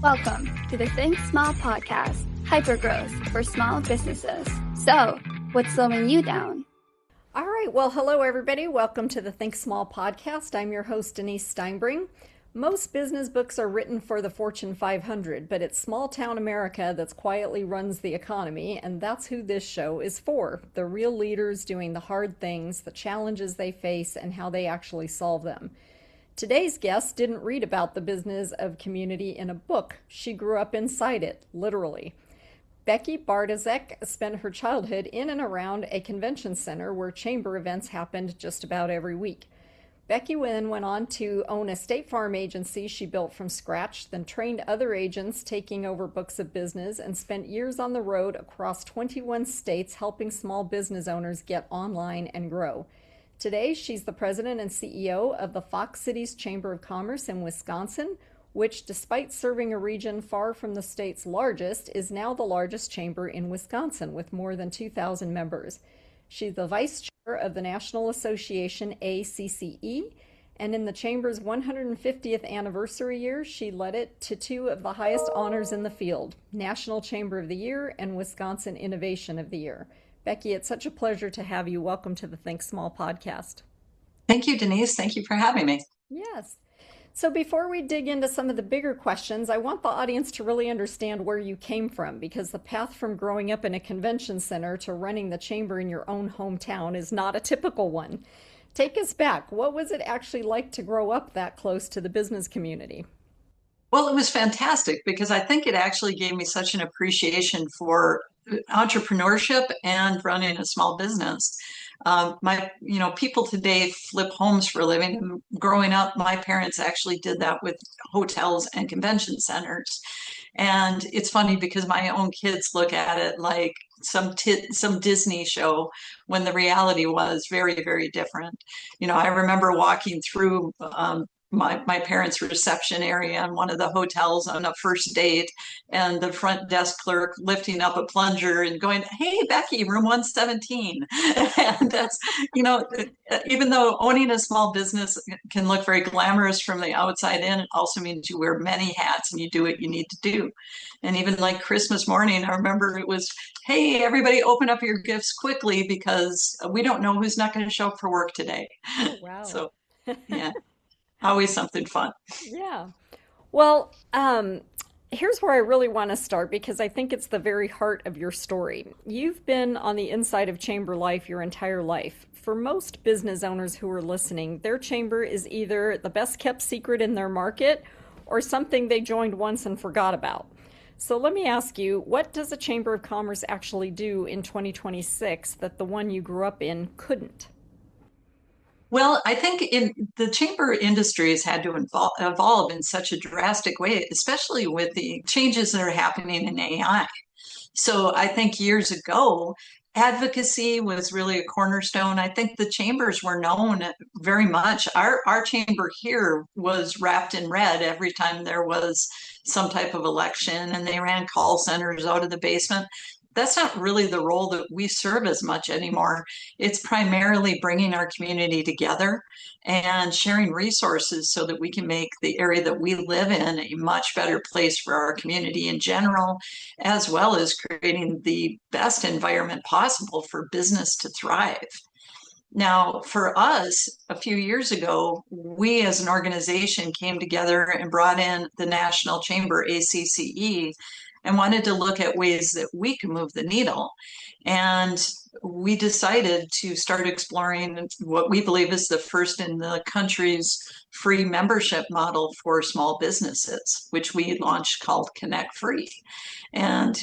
Welcome to the Think Small podcast, hypergrowth for small businesses. So, what's slowing you down? All right. Well, hello, everybody. Welcome to the Think Small podcast. I'm your host, Denise Steinbring. Most business books are written for the Fortune 500, but it's small town America that quietly runs the economy, and that's who this show is for. The real leaders doing the hard things, the challenges they face, and how they actually solve them. Today's guest didn't read about the business of community in a book. She grew up inside it, literally. Becky Bartosek spent her childhood in and around a convention center where chamber events happened just about every week. Becky then went on to own a State Farm agency she built from scratch, then trained other agents taking over books of business, and spent years on the road across 21 states helping small business owners get online and grow. Today, she's the president and CEO of the Fox Cities Chamber of Commerce in Wisconsin, which, despite serving a region far from the state's largest, is now the largest chamber in Wisconsin with more than 2,000 members. She's the vice chair of the National Association ACCE, and in the chamber's 150th anniversary year, she led it to two of the highest honors in the field, National Chamber of the Year and Wisconsin Innovation of the Year. Becky, it's such a pleasure to have you. Welcome to the Think Small podcast. Thank you, Denise. Thank you for having me. Yes. So before we dig into some of the bigger questions, I want the audience to really understand where you came from, because the path from growing up in a convention center to running the chamber in your own hometown is not a typical one. Take us back. What was it actually like to grow up that close to the business community? Well, it was fantastic because I think it actually gave me such an appreciation for entrepreneurship and running a small business. People today flip homes for a living. And growing up, my parents actually did that with hotels and convention centers. And it's funny because my own kids look at it like some Disney show when the reality was very, very different. I remember walking through my parents' reception area in one of the hotels on a first date, and the front desk clerk lifting up a plunger and going, "Hey, Becky, room 117." And that's, even though owning a small business can look very glamorous from the outside in, it also means you wear many hats and you do what you need to do. And even like Christmas morning, I remember it was, "Hey, everybody, open up your gifts quickly because we don't know who's not going to show up for work today." Oh, wow. So, yeah. Always something fun. Yeah. Well, here's where I really want to start, because I think it's the very heart of your story. You've been on the inside of chamber life your entire life. For most business owners who are listening, their chamber is either the best kept secret in their market or something they joined once and forgot about. So let me ask you, what does a Chamber of Commerce actually do in 2026 that the one you grew up in couldn't? Well, I think in the chamber industry has had to evolve in such a drastic way, especially with the changes that are happening in AI. So I think years ago, advocacy was really a cornerstone. I think the chambers were known very much. Our chamber here was wrapped in red every time there was some type of election, and they ran call centers out of the basement. That's not really the role that we serve as much anymore. It's primarily bringing our community together and sharing resources so that we can make the area that we live in a much better place for our community in general, as well as creating the best environment possible for business to thrive. Now, for us, a few years ago, we as an organization came together and brought in the National Chamber, ACCE, and wanted to look at ways that we could move the needle. And we decided to start exploring what we believe is the first in the country's free membership model for small businesses, which we launched called Connect Free. And,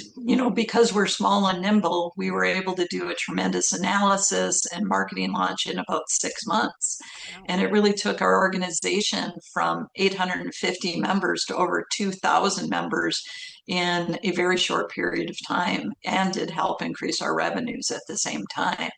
because we're small and nimble, we were able to do a tremendous analysis and marketing launch in about 6 months. Wow. And it really took our organization from 850 members to over 2,000 members in a very short period of time, and did help increase our revenues at the same time.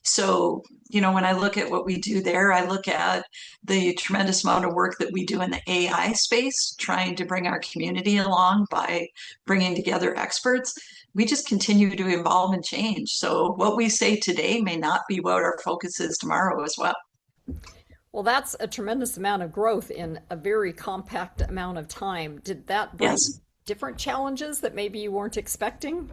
So, when I look at what we do there, I look at the tremendous amount of work that we do in the AI space, trying to bring our community along by bringing together experts. We just continue to evolve and change. So what we say today may not be what our focus is tomorrow as well. Well, that's a tremendous amount of growth in a very compact amount of time. Did that bring Yes. different challenges that maybe you weren't expecting?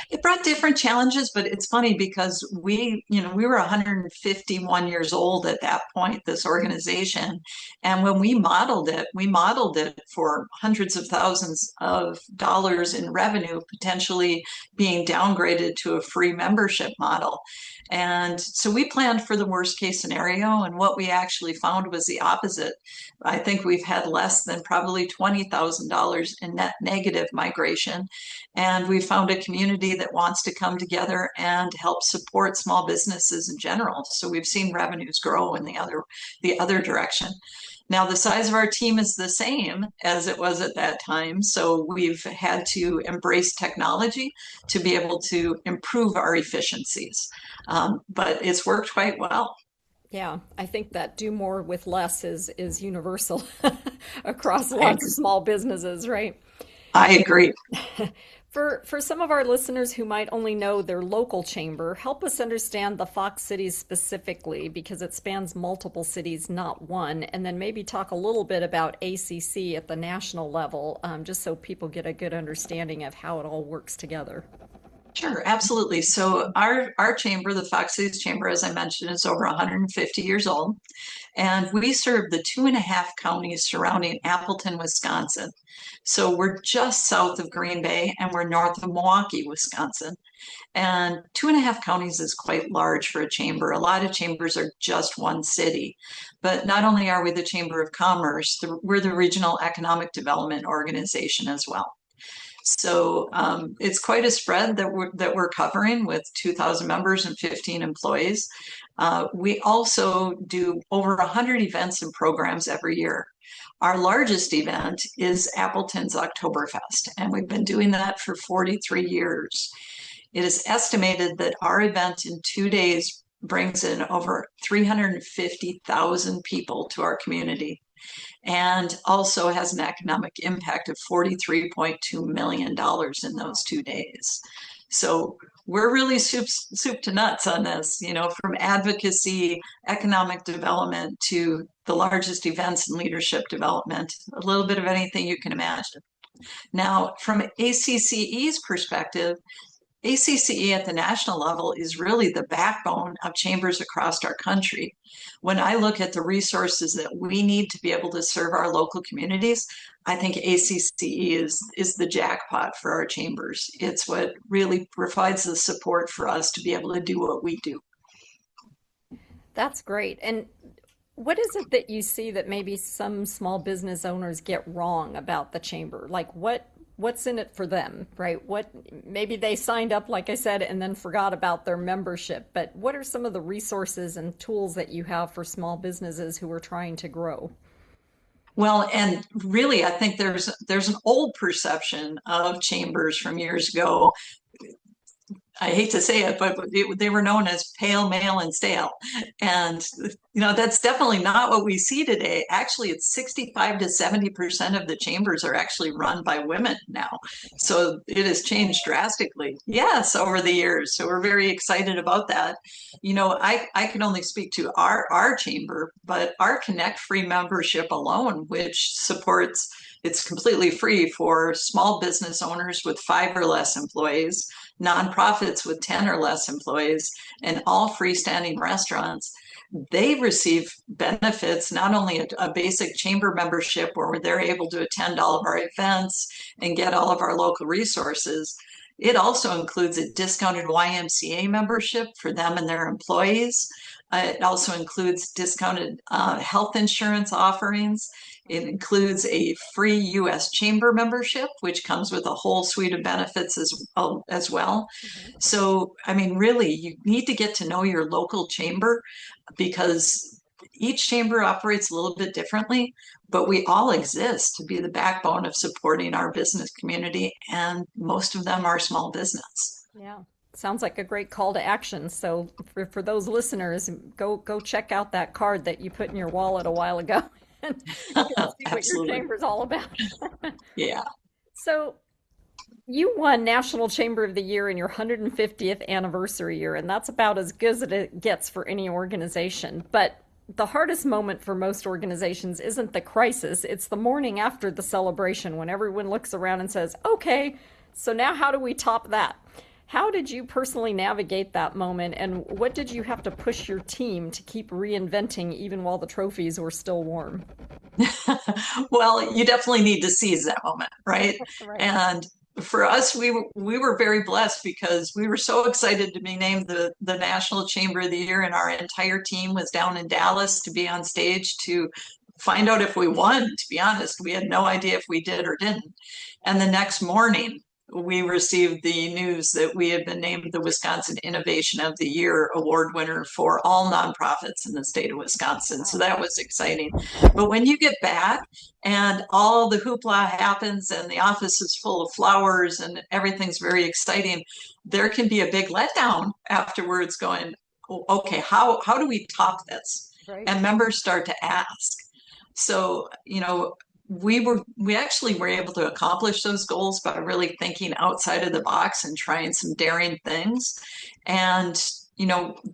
It brought different challenges, but it's funny because we were 151 years old at that point, this organization. And when we modeled it for hundreds of thousands of dollars in revenue, potentially being downgraded to a free membership model. And so we planned for the worst case scenario, and what we actually found was the opposite. I think we've had less than probably $20,000 in net negative migration, and we found a community that wants to come together and help support small businesses in general. So we've seen revenues grow in the other direction. Now, the size of our team is the same as it was at that time. So we've had to embrace technology to be able to improve our efficiencies. But it's worked quite well. Yeah, I think that do more with less is universal across I, lots of small businesses, right? I agree. For some of our listeners who might only know their local chamber, help us understand the Fox cities specifically because it spans multiple cities, not one, and then maybe talk a little bit about ACC at the national level, just so people get a good understanding of how it all works together. Sure, absolutely. So our chamber, the Fox Cities Chamber, as I mentioned, is over 150 years old, and we serve the 2.5 counties surrounding Appleton, Wisconsin. So we're just south of Green Bay and we're north of Milwaukee, Wisconsin. And 2.5 counties is quite large for a chamber. A lot of chambers are just one city. But not only are we the Chamber of Commerce, we're the Regional Economic Development Organization as well. So it's quite a spread that we're covering with 2,000 members and 15 employees. We also do over 100 events and programs every year. Our largest event is Appleton's Oktoberfest, and we've been doing that for 43 years. It is estimated that our event in 2 days brings in over 350,000 people to our community and also has an economic impact of $43.2 million in those 2 days. So we're really soup to nuts on this, from advocacy, economic development to the largest events and leadership development, a little bit of anything you can imagine. Now, from ACCE's perspective, ACCE at the national level is really the backbone of chambers across our country. When I look at the resources that we need to be able to serve our local communities, I think ACCE is the jackpot for our chambers. It's what really provides the support for us to be able to do what we do. That's great. And what is it that you see that maybe some small business owners get wrong about the chamber? Like what's in it for them, right? What maybe they signed up, like I said, and then forgot about their membership. But what are some of the resources and tools that you have for small businesses who are trying to grow? Well, and really, I think there's an old perception of chambers from years ago. I hate to say it, but they were known as pale, male, and stale. And, that's definitely not what we see today. Actually, it's 65 to 70% of the chambers are actually run by women now. So it has changed drastically. Yes, over the years. So we're very excited about that. I can only speak to our chamber, but our Connect Free membership alone, which supports it's completely free for small business owners with 5 or less employees, nonprofits with 10 or less employees, and all freestanding restaurants. They receive benefits, not only a basic chamber membership where they're able to attend all of our events and get all of our local resources. It also includes a discounted YMCA membership for them and their employees. It also includes discounted health insurance offerings. It includes a free U.S. Chamber membership, which comes with a whole suite of benefits as well. Mhm. So, I mean, really, you need to get to know your local chamber because each chamber operates a little bit differently, but we all exist to be the backbone of supporting our business community, and most of them are small business. Yeah. Sounds like a great call to action. So for those listeners, go check out that card that you put in your wallet a while ago and see what your Absolutely. chamber's all about. Yeah. So you won National Chamber of the Year in your 150th anniversary year, and that's about as good as it gets for any organization. But the hardest moment for most organizations isn't the crisis, it's the morning after the celebration when everyone looks around and says, okay, so now how do we top that? How did you personally navigate that moment, and what did you have to push your team to keep reinventing even while the trophies were still warm? Well, you definitely need to seize that moment, right? Right. And for us, we were very blessed because we were so excited to be named the National Chamber of the Year, and our entire team was down in Dallas to be on stage to find out if we won. To be honest, we had no idea if we did or didn't. And the next morning, we received the news that we had been named the Wisconsin Innovation of the Year award winner for all nonprofits in the state of Wisconsin. So that was exciting. But when you get back and all the hoopla happens and the office is full of flowers and everything's very exciting, there can be a big letdown afterwards going, okay, how do we top this? Right. And members start to ask. So, we actually were able to accomplish those goals by really thinking outside of the box and trying some daring things. And,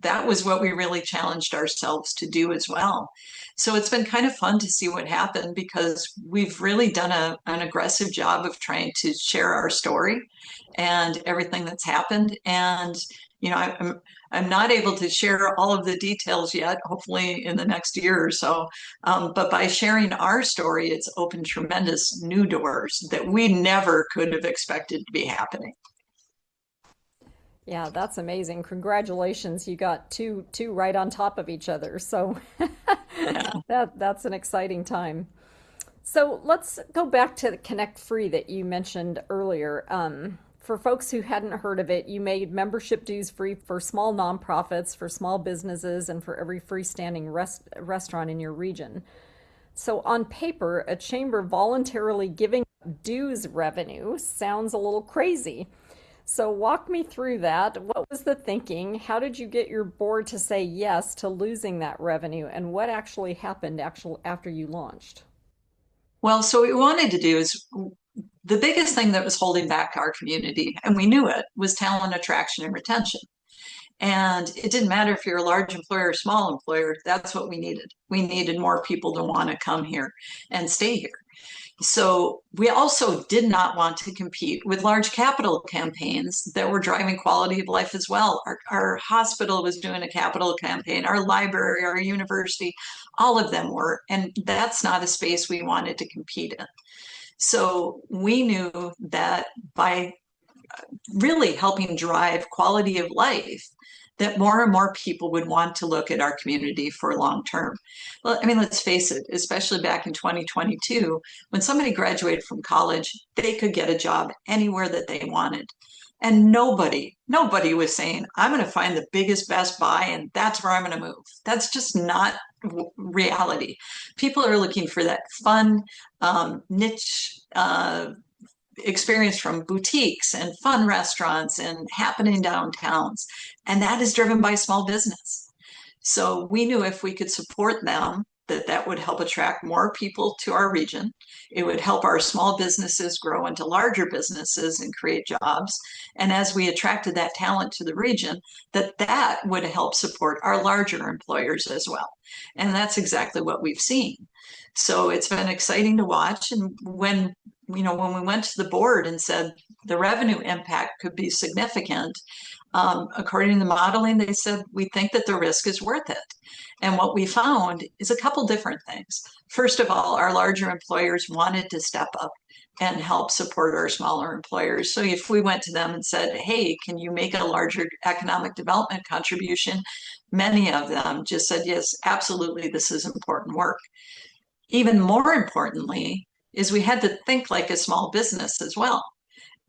that was what we really challenged ourselves to do as well. So it's been kind of fun to see what happened because we've really done an aggressive job of trying to share our story and everything that's happened. And, I'm not able to share all of the details yet, hopefully in the next year or so. But by sharing our story, it's opened tremendous new doors that we never could have expected to be happening. Yeah, that's amazing. Congratulations. You got two right on top of each other. So Yeah. that's an exciting time. So let's go back to the Connect Free that you mentioned earlier. For folks who hadn't heard of it, you made membership dues free for small nonprofits, for small businesses, and for every freestanding restaurant in your region. So on paper, a chamber voluntarily giving dues revenue sounds a little crazy. So walk me through that. What was the thinking? How did you get your board to say yes to losing that revenue? And what actually happened after you launched? Well, so what we wanted to do is the biggest thing that was holding back our community, and we knew it, was talent attraction and retention. And it didn't matter if you're a large employer or small employer, that's what we needed. We needed more people to want to come here and stay here. So we also did not want to compete with large capital campaigns that were driving quality of life as well. Our hospital was doing a capital campaign, our library, our university, all of them were. And that's not a space we wanted to compete in. So we knew that by really helping drive quality of life, that more and more people would want to look at our community for long term. Well, I mean, let's face it, especially back in 2022, when somebody graduated from college, they could get a job anywhere that they wanted. And nobody was saying, I'm going to find the biggest Best Buy and that's where I'm going to move. That's just not reality. People are looking for that fun niche experience from boutiques and fun restaurants and happening downtowns. And that is driven by small business. So we knew if we could support them, that would help attract more people to our region. It would help our small businesses grow into larger businesses and create jobs. And as we attracted that talent to the region, that would help support our larger employers as well. And that's exactly what we've seen. So it's been exciting to watch. And when we went to the board and said the revenue impact could be significant, according to the modeling, they said, we think that the risk is worth it. And what we found is a couple different things. First of all, our larger employers wanted to step up and help support our smaller employers. So if we went to them and said, hey, can you make a larger economic development contribution? Many of them just said, yes, absolutely, this is important work. Even more importantly, is we had to think like a small business as well.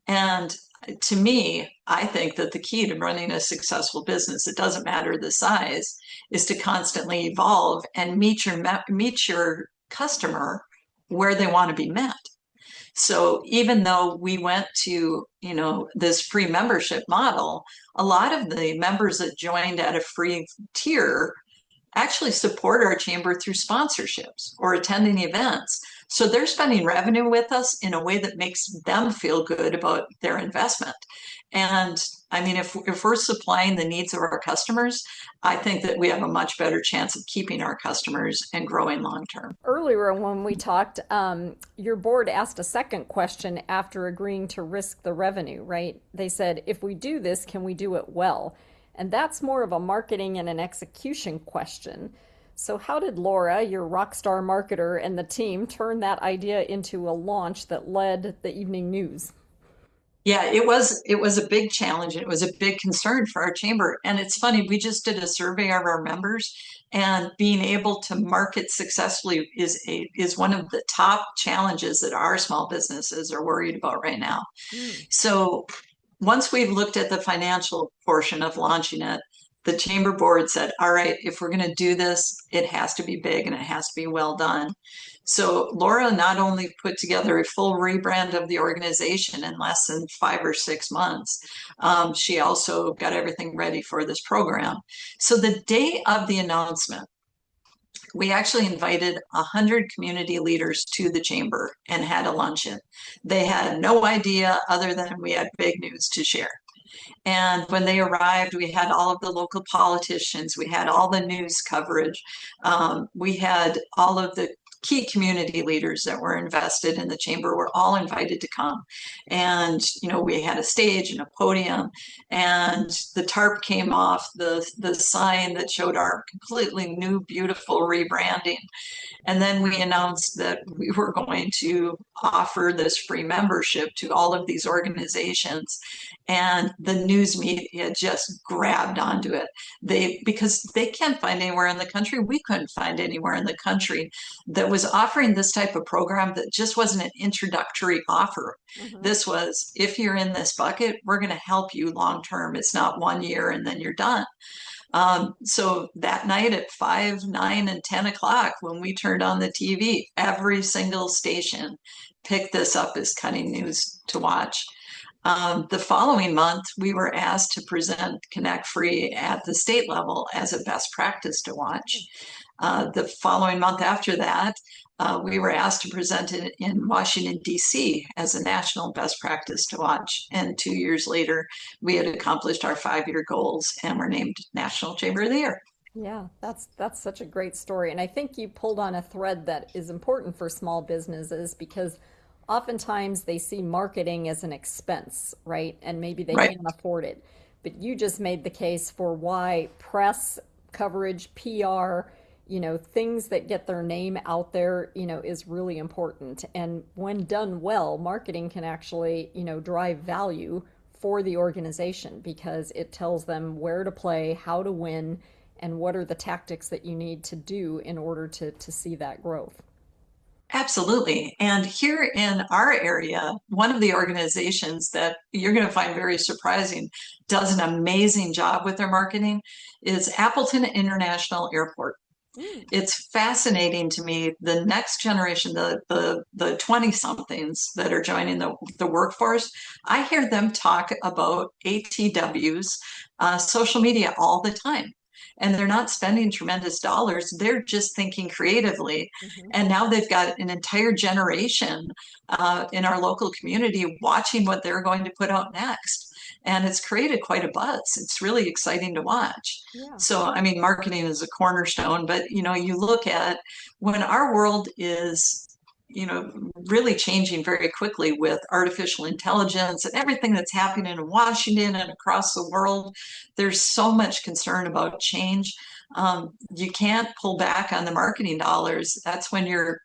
And to me, I think that the key to running a successful business, it doesn't matter the size, is to constantly evolve and meet your customer where they want to be met. So even though we went to, this free membership model, a lot of the members that joined at a free tier actually support our chamber through sponsorships or attending events. So they're spending revenue with us in a way that makes them feel good about their investment. And I mean, if we're supplying the needs of our customers, I think that we have a much better chance of keeping our customers and growing long term. Earlier, when we talked, your board asked a second question after agreeing to risk the revenue, right? They said, if we do this, can we do it well? And that's more of a marketing and an execution question. So, how did Laura, your rock star marketer, and the team turn that idea into a launch that led the evening news? Yeah, it was a big challenge. It was a big concern for our chamber. And it's funny, we just did a survey of our members, and being able to market successfully is one of the top challenges that our small businesses are worried about right now. Mm. So once we've looked at the financial portion of launching it, the chamber board said, all right, if we're going to do this, it has to be big and it has to be well done. So Laura not only put together a full rebrand of the organization in less than 5 or 6 months, she also got everything ready for this program. So the day of the announcement, we actually invited 100 community leaders to the chamber and had a luncheon. They had no idea other than we had big news to share. And when they arrived, we had all of the local politicians, we had all the news coverage, we had all of the key community leaders that were invested in the chamber were all invited to come. And, we had a stage and a podium, and the tarp came off, the sign that showed our completely new, beautiful rebranding. And then we announced that we were going to offer this free membership to all of these organizations. And the news media just grabbed onto it. Because they can't find anywhere in the country, we couldn't find anywhere in the country that was offering this type of program that just wasn't an introductory offer. Mm-hmm. This was, if you're in this bucket, we're going to help you long term. It's not 1 year and then you're done. So that night at 5, 9, and 10 o'clock, when we turned on the TV, every single station picked this up as cutting news to watch. The following month, we were asked to present Connect Free at the state level as a best practice to watch. The following month after that, we were asked to present it in Washington, D.C. as a national best practice to watch. And 2 years later, we had accomplished our 5-year goals and were named National Chamber of the Year. Yeah, that's such a great story. And I think you pulled on a thread that is important for small businesses because oftentimes they see marketing as an expense, right? And maybe they Right. can't afford it. But you just made the case for why press coverage, PR, things that get their name out there, is really important. And when done well, marketing can actually, drive value for the organization because it tells them where to play, how to win, and what are the tactics that you need to do in order to see that growth. Absolutely. And here in our area, one of the organizations that you're going to find very surprising does an amazing job with their marketing is Appleton International Airport. Mm. It's fascinating to me, the next generation, the 20 somethings that are joining the workforce. I hear them talk about ATWs, social media all the time. And they're not spending tremendous dollars. They're just thinking creatively. Mhm. And now they've got an entire generation in our local community watching what they're going to put out next. And it's created quite a buzz. It's really exciting to watch. Yeah. So, I mean, marketing is a cornerstone, but you look at when our world is, really changing very quickly with artificial intelligence and everything that's happening in Washington and across the world, there's so much concern about change. You can't pull back on the marketing dollars. That's when your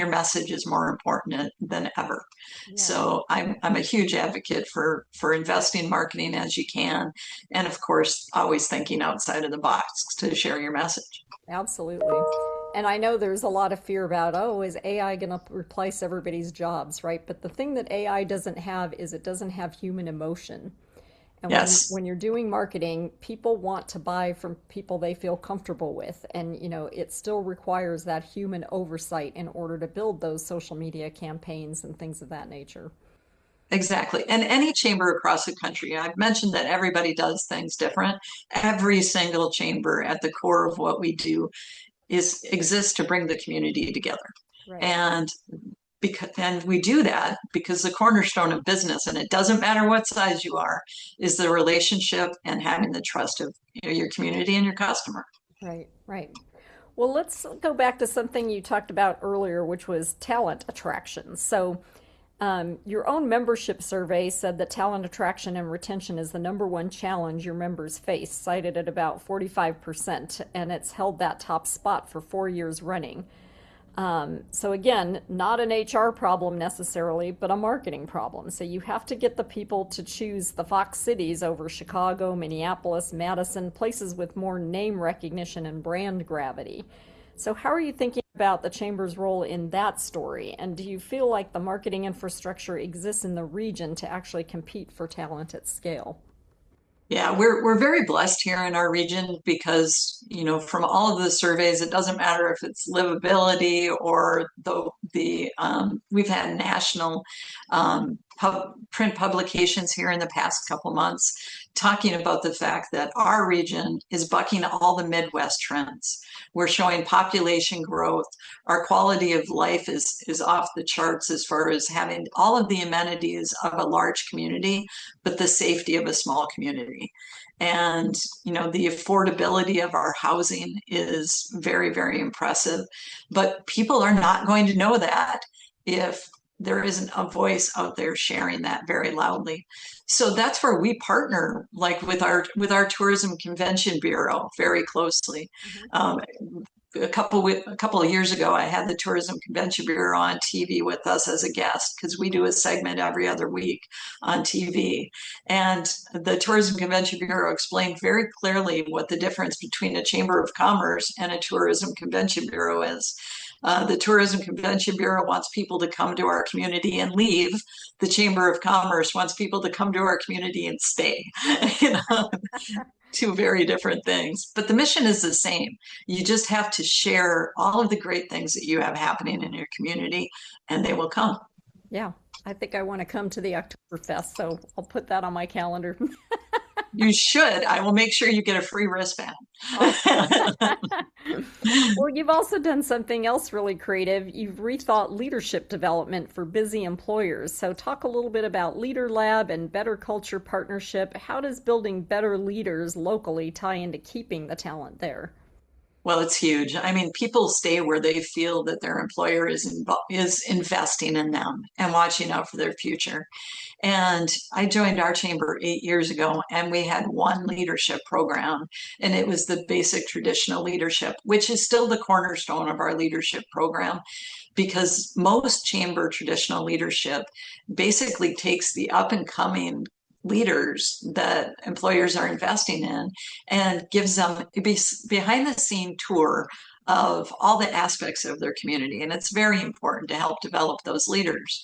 message is more important than ever. Yeah. So I'm a huge advocate for investing in marketing as you can, and of course, always thinking outside of the box to share your message. Absolutely. And I know there's a lot of fear about, oh, is AI going to replace everybody's jobs, right? But the thing that AI doesn't have is it doesn't have human emotion. And Yes. when you're doing marketing, people want to buy from people they feel comfortable with. And, it still requires that human oversight in order to build those social media campaigns and things of that nature. Exactly. And any chamber across the country, I've mentioned that everybody does things different. Every single chamber at the core of what we do is exists to bring the community together. Right. And and we do that because the cornerstone of business, and it doesn't matter what size you are, is the relationship and having the trust of your community and your customer. Right, right. Well, let's go back to something you talked about earlier, which was talent attraction. So, your own membership survey said that talent attraction and retention is the number one challenge your members face, cited at about 45%, and it's held that top spot for 4 years running. So again, not an HR problem necessarily, but a marketing problem. So you have to get the people to choose the Fox cities over Chicago, Minneapolis, Madison, places with more name recognition and brand gravity. So how are you thinking about the Chamber's role in that story? And do you feel like the marketing infrastructure exists in the region to actually compete for talent at scale? Yeah, we're very blessed here in our region because, from all of the surveys, it doesn't matter if it's livability or the we've had national print publications here in the past couple months talking about the fact that our region is bucking all the Midwest trends. We're showing population growth. Our quality of life is off the charts as far as having all of the amenities of a large community, but the safety of a small community. And, the affordability of our housing is very, very impressive. But people are not going to know that if there isn't a voice out there sharing that very loudly. So that's where we partner, like with our tourism convention bureau, very closely. Mhm. Um, a couple of years ago, I had the Tourism Convention Bureau on TV with us as a guest because we do a segment every other week on TV. And the Tourism Convention Bureau explained very clearly what the difference between a Chamber of Commerce and a Tourism Convention Bureau is. The Tourism Convention Bureau wants people to come to our community and leave. The Chamber of Commerce wants people to come to our community and stay. you know, Two very different things, but the mission is the same. You just have to share all of the great things that you have happening in your community, and they will come. Yeah, I think I want to come to the Oktoberfest, so I'll put that on my calendar. You should. I will make sure you get a free wristband. Awesome. Well, you've also done something else really creative. You've rethought leadership development for busy employers. So, talk a little bit about Leader Lab and Better Culture Partnership. How does building better leaders locally tie into keeping the talent there? Well, it's huge. I mean, people stay where they feel that their employer is investing in them and watching out for their future. And I joined our chamber 8 years ago, and we had one leadership program, and it was the basic traditional leadership, which is still the cornerstone of our leadership program, because most chamber traditional leadership basically takes the up and coming leaders that employers are investing in and gives them a behind the scene tour of all the aspects of their community. And it's very important to help develop those leaders.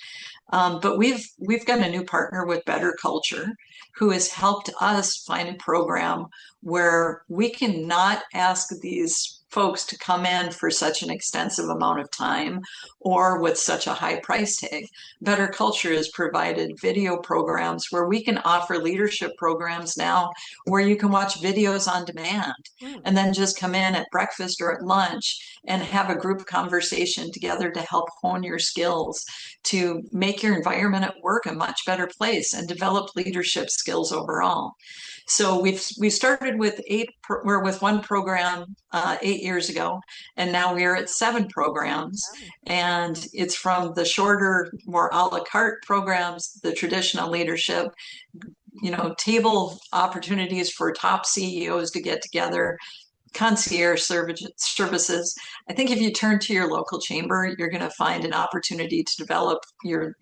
But we've got a new partner with Better Culture, who has helped us find a program where we can not ask these folks to come in for such an extensive amount of time or with such a high price tag. Better Culture has provided video programs where we can offer leadership programs now where you can watch videos on demand Hmm. and then just come in at breakfast or at lunch and have a group conversation together to help hone your skills, to make your environment at work a much better place and develop leadership skills overall. So we started with we're with one program 8 years ago, and now we're at 7 programs. Oh. And it's from the shorter, more a la carte programs, the traditional leadership, table opportunities for top CEOs to get together, concierge services. I think if you turn to your local chamber, you're going to find an opportunity to develop your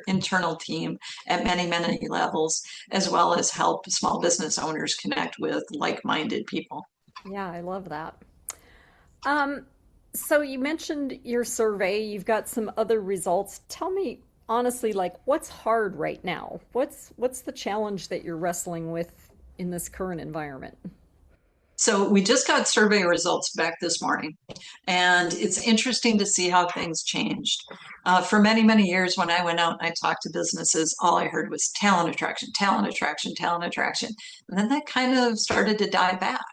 internal team at many, many levels, as well as help small business owners connect with like-minded people. Yeah, I love that. Um, so you mentioned your survey, you've got some other results. Tell me honestly, like what's hard right now? What's the challenge that you're wrestling with in this current environment? So we just got survey results back this morning, and it's interesting to see how things changed. For many, many years, when I went out and I talked to businesses, all I heard was talent attraction, talent attraction, talent attraction. And then that kind of started to die back.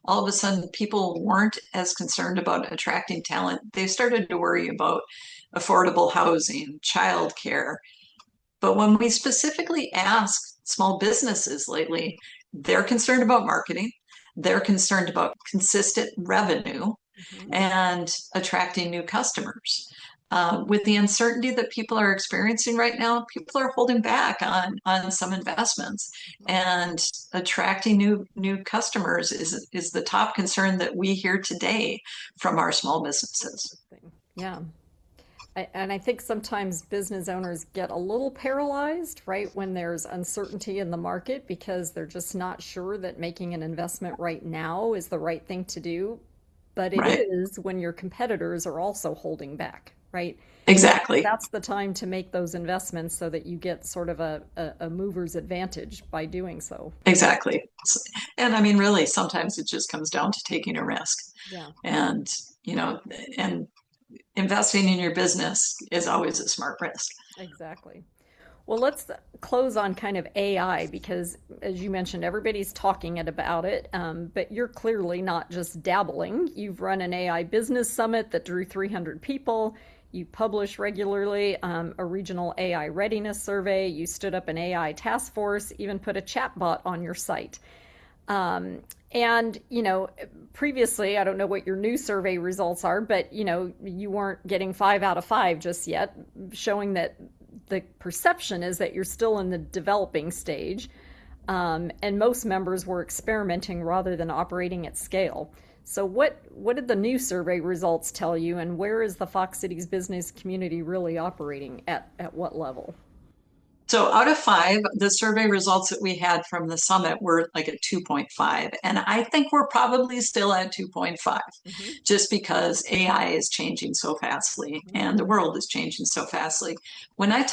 All of a sudden, people weren't as concerned about attracting talent. They started to worry about affordable housing, childcare. But when we specifically ask small businesses lately, they're concerned about marketing. They're concerned about consistent revenue and attracting new customers. With the uncertainty that people are experiencing right now, people are holding back on some investments, and attracting new customers is the top concern that we hear today from our small businesses. Yeah. And I think sometimes business owners get a little paralyzed, right, when there's uncertainty in the market because they're just not sure that making an investment right now is the right thing to do. But it Right. is when your competitors are also holding back, right? Exactly. That's the time to make those investments so that you get sort of a mover's advantage by doing so. Exactly. And I mean, really, sometimes it just comes down to taking a risk. Yeah, And, you know, and investing in your business is always a smart risk. exactly. Well, let's close on kind of AI because, as you mentioned, everybody's talking about it, but you're clearly not just dabbling. You've run an AI business summit that drew 300 people. You publish regularly a regional AI readiness survey. You stood up an AI task force, even put a chatbot on your site. And, previously, I don't know what your new survey results are, but, you weren't getting 5 out of 5 just yet, showing that the perception is that you're still in the developing stage. And most members were experimenting rather than operating at scale. So what did the new survey results tell you, and where is the Fox Cities business community really operating at what level? So out of 5, the survey results that we had from the summit were like a 2.5. And I think we're probably still at 2.5 Mm-hmm. just because AI is changing so fastly and the world is changing so fastly. When I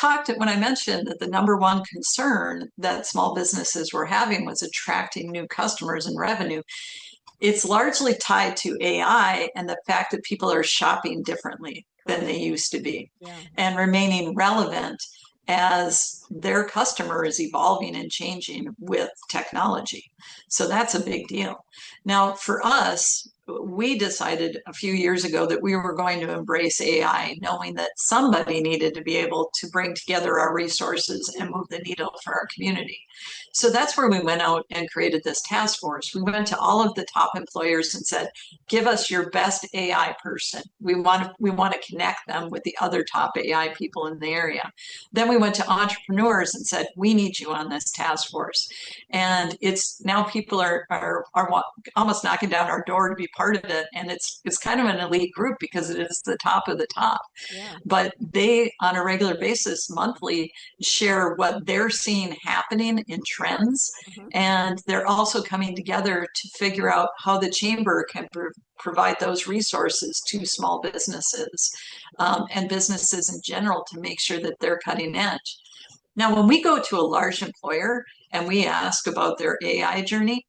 mentioned that the number one concern that small businesses were having was attracting new customers and revenue, it's largely tied to AI and the fact that people are shopping differently than they used to be Yeah. and remaining relevant as their customer is evolving and changing with technology. So that's a big deal. Now, for us, we decided a few years ago that we were going to embrace AI, knowing that somebody needed to be able to bring together our resources and move the needle for our community. So that's where we went out and created this task force. We went to all of the top employers and said, give us your best AI person. We want to connect them with the other top AI people in the area. Then we went to entrepreneurs and said, we need you on this task force. And it's now people are almost knocking down our door to be part of it. And it's kind of an elite group because it is the top of the top. Yeah. But they, on a regular basis, monthly, share what they're seeing happening in trends. Mm-hmm. And they're also coming together to figure out how the chamber can provide those resources to small businesses and businesses in general to make sure that they're cutting edge. Now, when we go to a large employer and we ask about their AI journey,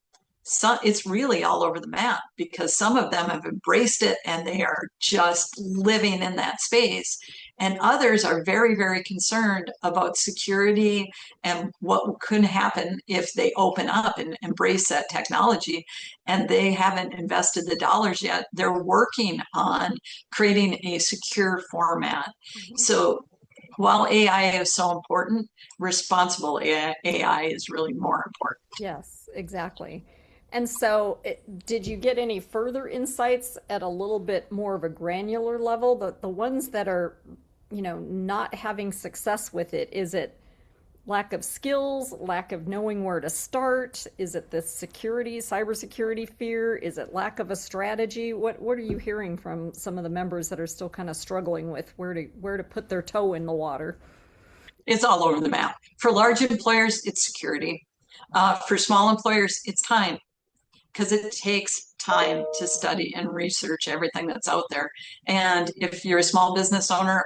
it's really all over the map because some of them have embraced it and they are just living in that space. And others are very, very concerned about security and what could happen if they open up and embrace that technology. And they haven't invested the dollars yet. They're working on creating a secure format. Mm-hmm. So while AI is so important, responsible AI is really more important. Yes, exactly. And so, did you get any further insights at a little bit more of a granular level? The ones that are, not having success with it, is it lack of skills, lack of knowing where to start? Is it the cybersecurity fear? Is it lack of a strategy? What are you hearing from some of the members that are still kind of struggling with where to put their toe in the water? It's all over the map. For large employers, it's security. For small employers, it's time because it takes time to study and research everything that's out there. And if you're a small business owner,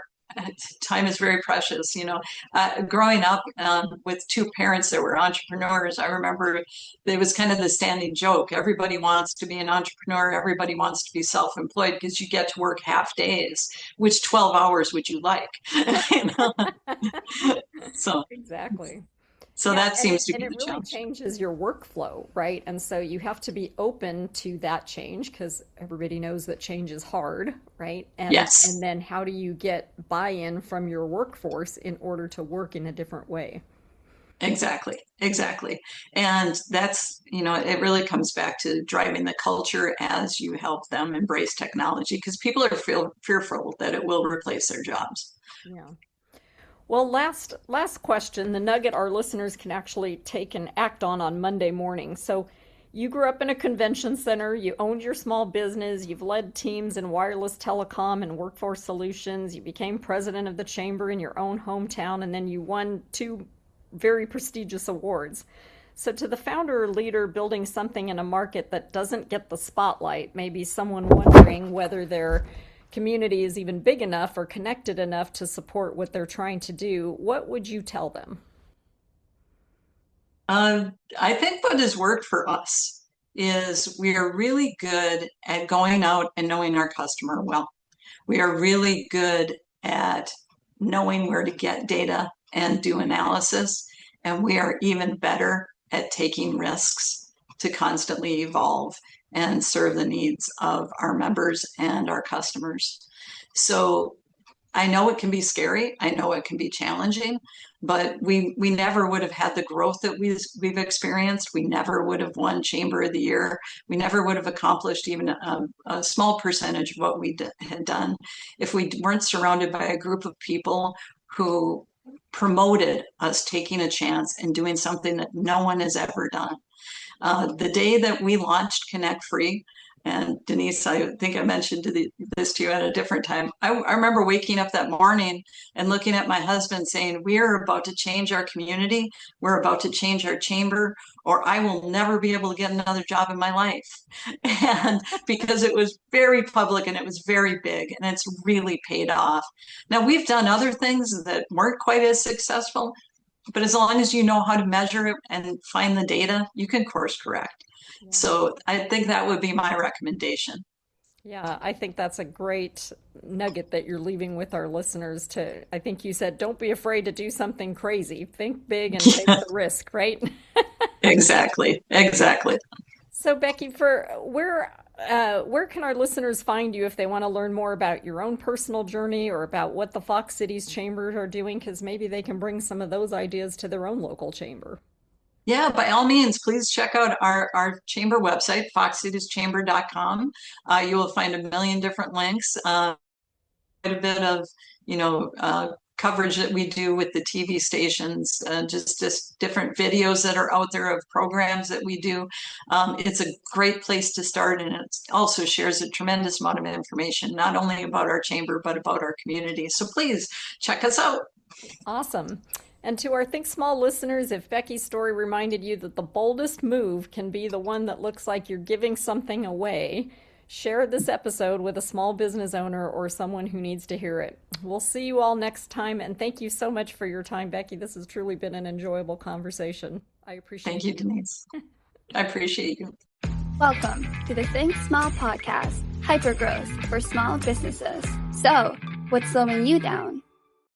time is very precious. Growing up with two parents that were entrepreneurs, I remember it was kind of the standing joke. Everybody wants to be an entrepreneur. Everybody wants to be self-employed because you get to work half days. Which 12 hours would you like? So exactly. So yeah, that seems to be and the it really challenge. changes your workflow, right? And so you have to be open to that change because everybody knows that change is hard, right? And Yes. then how do you get buy-in from your workforce in order to work in a different way? Exactly, exactly. And that's, it really comes back to driving the culture as you help them embrace technology because people are fearful that it will replace their jobs. Yeah. Well, last question, the nugget our listeners can actually take and act on Monday morning. So, you grew up in a convention center, you owned your small business, you've led teams in wireless telecom and workforce solutions, you became president of the chamber in your own hometown, and then you won two very prestigious awards. So, to the founder or leader building something in a market that doesn't get the spotlight, maybe someone wondering whether their community is even big enough or connected enough to support what they're trying to do, what would you tell them? I think what has worked for us is we are really good at going out and knowing our customer well. We are really good at knowing where to get data and do analysis. And we are even better at taking risks to constantly evolve and serve the needs of our members and our customers. So I know it can be scary. I know it can be challenging, but we never would have had the growth that we've experienced. We never would have won Chamber of the Year. We never would have accomplished even a small percentage of what we had done if we weren't surrounded by a group of people who promoted us taking a chance and doing something that no one has ever done. The day that we launched Connect Free, and Denise, I think I mentioned this to you at a different time. I remember waking up that morning and looking at my husband saying, we are about to change our community. We're about to change our chamber, or I will never be able to get another job in my life. And because it was very public and it was very big and it's really paid off. Now, we've done other things that weren't quite as successful, but as long as you know how to measure it and find the data, you can course correct. Yeah. So I think that would be my recommendation. Yeah, I think that's a great nugget that you're leaving with our listeners to, I think you said, don't be afraid to do something crazy. Think big and take the risk, right? Exactly. Exactly. So, Becky, for where can our listeners find you if they want to learn more about your own personal journey or about what the Fox Cities chambers are doing? Because maybe they can bring some of those ideas to their own local chamber. Yeah, by all means, please check out our chamber website, foxcitieschamber.com. You will find a million different links, quite a bit of, coverage that we do with the TV stations, just different videos that are out there of programs that we do. It's a great place to start, and it also shares a tremendous amount of information, not only about our chamber, but about our community. So please check us out. Awesome. And to our Think Small listeners, if Becky's story reminded you that the boldest move can be the one that looks like you're giving something away, share this episode with a small business owner or someone who needs to hear it. We'll see you all next time, and thank you so much for your time, Becky. This has truly been an enjoyable conversation. I appreciate it. Thank you, Denise. I appreciate you. Welcome to the Think Small podcast, hypergrowth for small businesses. So, what's slowing you down?